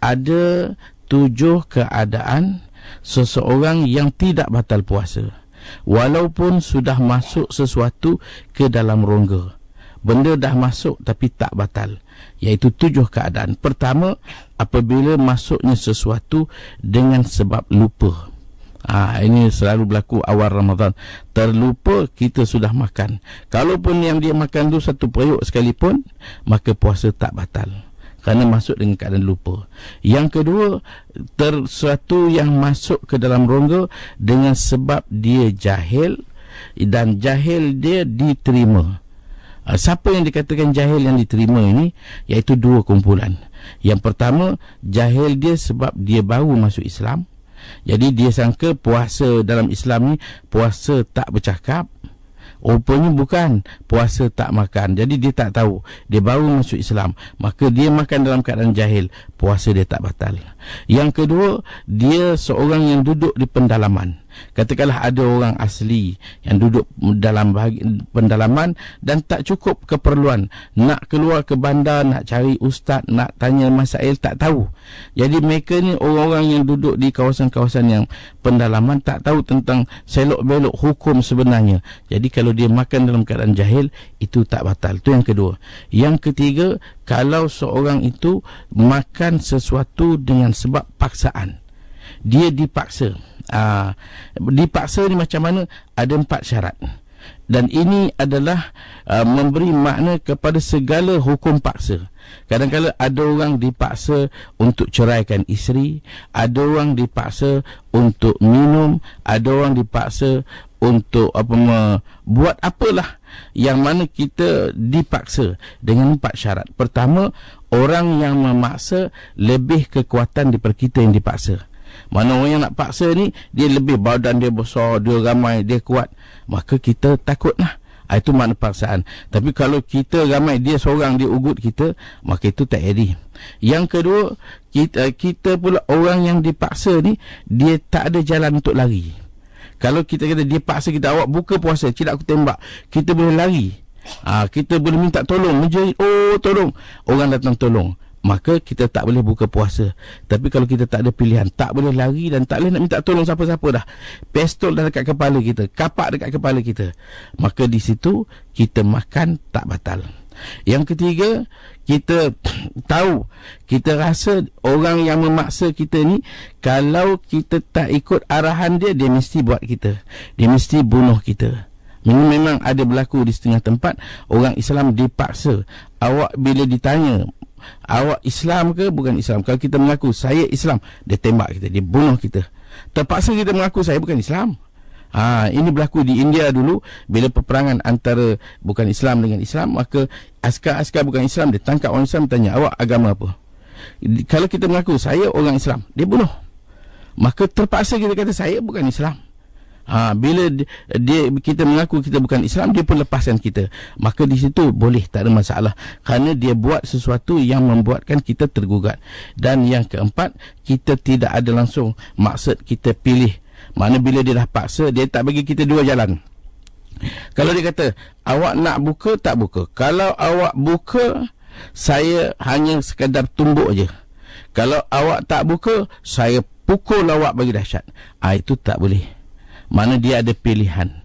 ada 7 keadaan seseorang yang tidak batal puasa walaupun sudah masuk sesuatu ke dalam rongga. Benda dah masuk tapi tak batal, iaitu 7 keadaan. Pertama, apabila masuknya sesuatu dengan sebab lupa. Ini selalu berlaku awal Ramadan. Terlupa kita sudah makan. Kalaupun yang dia makan tu satu periuk sekalipun, maka puasa tak batal, kerana masuk dengan keadaan lupa. Yang kedua, sesuatu yang masuk ke dalam rongga dengan sebab dia jahil, dan jahil dia diterima. Siapa yang dikatakan jahil yang diterima ini? Iaitu 2 kumpulan. Yang pertama, jahil dia sebab dia baru masuk Islam. Jadi dia sangka puasa dalam Islam ni puasa tak bercakap. Rupanya bukan, puasa tak makan. Jadi dia tak tahu, dia baru masuk Islam, maka dia makan dalam keadaan jahil, puasa dia tak batal. Yang kedua, dia seorang yang duduk di pendalaman. Katakanlah ada orang asli yang duduk dalam pendalaman dan tak cukup keperluan, nak keluar ke bandar, nak cari ustaz, nak tanya masail, tak tahu. Jadi mereka ni orang-orang yang duduk di kawasan-kawasan yang pendalaman, tak tahu tentang selok-belok hukum sebenarnya. Jadi kalau dia makan dalam keadaan jahil, itu tak batal. Itu yang kedua. Yang ketiga, kalau seorang itu makan sesuatu dengan sebab paksaan, dia dipaksa. Dipaksa ni macam mana? Ada 4 syarat, dan ini adalah memberi makna kepada segala hukum paksa. Kadang-kadang ada orang dipaksa untuk ceraikan isteri, ada orang dipaksa untuk minum, ada orang dipaksa untuk buat apalah, yang mana kita dipaksa dengan 4 syarat. Pertama, orang yang memaksa lebih kekuatan daripada kita yang dipaksa. Mana orang yang nak paksa ni, dia lebih badan dia besar, dia ramai, dia kuat, maka kita takutlah. Itu makna paksaan. Tapi kalau kita ramai, dia seorang, dia ugut kita, maka itu tak jadi. Yang kedua, kita pula orang yang dipaksa ni, dia tak ada jalan untuk lari. Kalau kita kata dia paksa kita, awak buka puasa, tidak aku tembak, kita boleh lari. Kita boleh minta tolong, menjerit, oh tolong, orang datang tolong, maka kita tak boleh buka puasa. Tapi kalau kita tak ada pilihan, tak boleh lari dan tak boleh nak minta tolong siapa-siapa dah, pistol dah dekat kepala kita, kapak dekat kepala kita, maka di situ kita makan tak batal. Yang ketiga, kita tahu, kita rasa orang yang memaksa kita ni, kalau kita tak ikut arahan dia, dia mesti buat kita, dia mesti bunuh kita. Ini memang ada berlaku di setengah tempat. Orang Islam dipaksa. Awak bila ditanya, awak Islam ke bukan Islam? Kalau kita mengaku saya Islam, dia tembak kita, dia bunuh kita. Terpaksa kita mengaku saya bukan Islam. Ini berlaku di India dulu, bila peperangan antara bukan Islam dengan Islam, maka askar-askar bukan Islam, dia tangkap orang Islam, tanya awak agama apa. Kalau kita mengaku saya orang Islam, dia bunuh. Maka terpaksa kita kata saya bukan Islam. Bila kita mengaku kita bukan Islam, dia pun lepaskan kita, maka di situ boleh, tak ada masalah, kerana dia buat sesuatu yang membuatkan kita tergugat. Dan yang keempat, kita tidak ada langsung maksud kita pilih. Mana bila dia dah paksa, dia tak bagi kita 2 jalan. Kalau dia kata awak nak buka, tak buka. Kalau awak buka, saya hanya sekadar tumbuk je. Kalau awak tak buka, saya pukul awak bagi dahsyat. Itu tak boleh. Mana dia ada pilihan.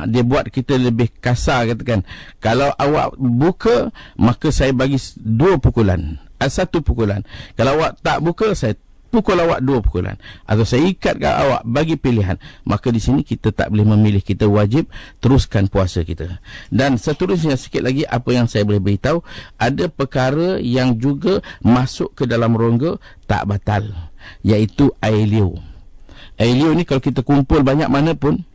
Dia buat kita lebih kasar, katakan, kalau awak buka, maka saya bagi 2 pukulan, 1 pukulan. Kalau awak tak buka, saya pukul awak 2 pukulan, atau saya ikat kat awak, bagi pilihan. Maka di sini kita tak boleh memilih, kita wajib teruskan puasa kita. Dan seterusnya, sikit lagi apa yang saya boleh beritahu, ada perkara yang juga masuk ke dalam rongga tak batal, iaitu air liur. Air liur ni kalau kita kumpul banyak mana pun,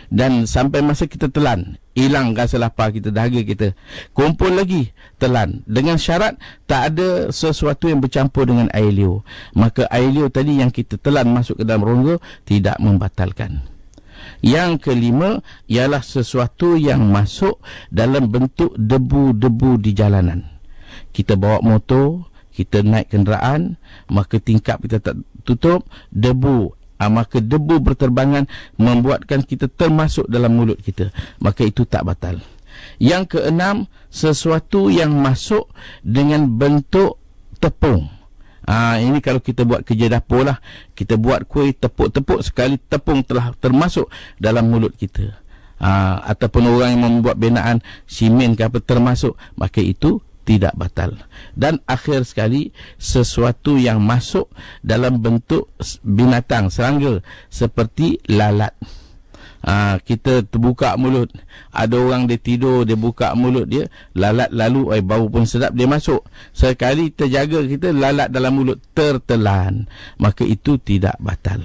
dan sampai masa kita telan, hilang rasa lapar kita, dahaga kita, kumpul lagi, telan, dengan syarat tak ada sesuatu yang bercampur dengan air liur, maka air liur tadi yang kita telan masuk ke dalam rongga tidak membatalkan. Yang kelima ialah sesuatu yang masuk dalam bentuk debu-debu di jalanan. Kita bawa motor, kita naik kenderaan, maka tingkap kita tak tutup, debu, maka debu berterbangan membuatkan kita termasuk dalam mulut kita, maka itu tak batal. Yang keenam, sesuatu yang masuk dengan bentuk tepung. Ini kalau kita buat kerja dapur lah, kita buat kuih, tepuk-tepuk sekali tepung telah termasuk dalam mulut kita. Ataupun orang yang membuat binaan simen ke apa termasuk, maka itu tidak batal. Dan akhir sekali, sesuatu yang masuk dalam bentuk binatang, serangga, seperti lalat. Kita terbuka mulut, ada orang dia tidur, dia buka mulut dia, lalat lalu, bau pun sedap, dia masuk. Sekali terjaga kita, lalat dalam mulut tertelan, maka itu tidak batal.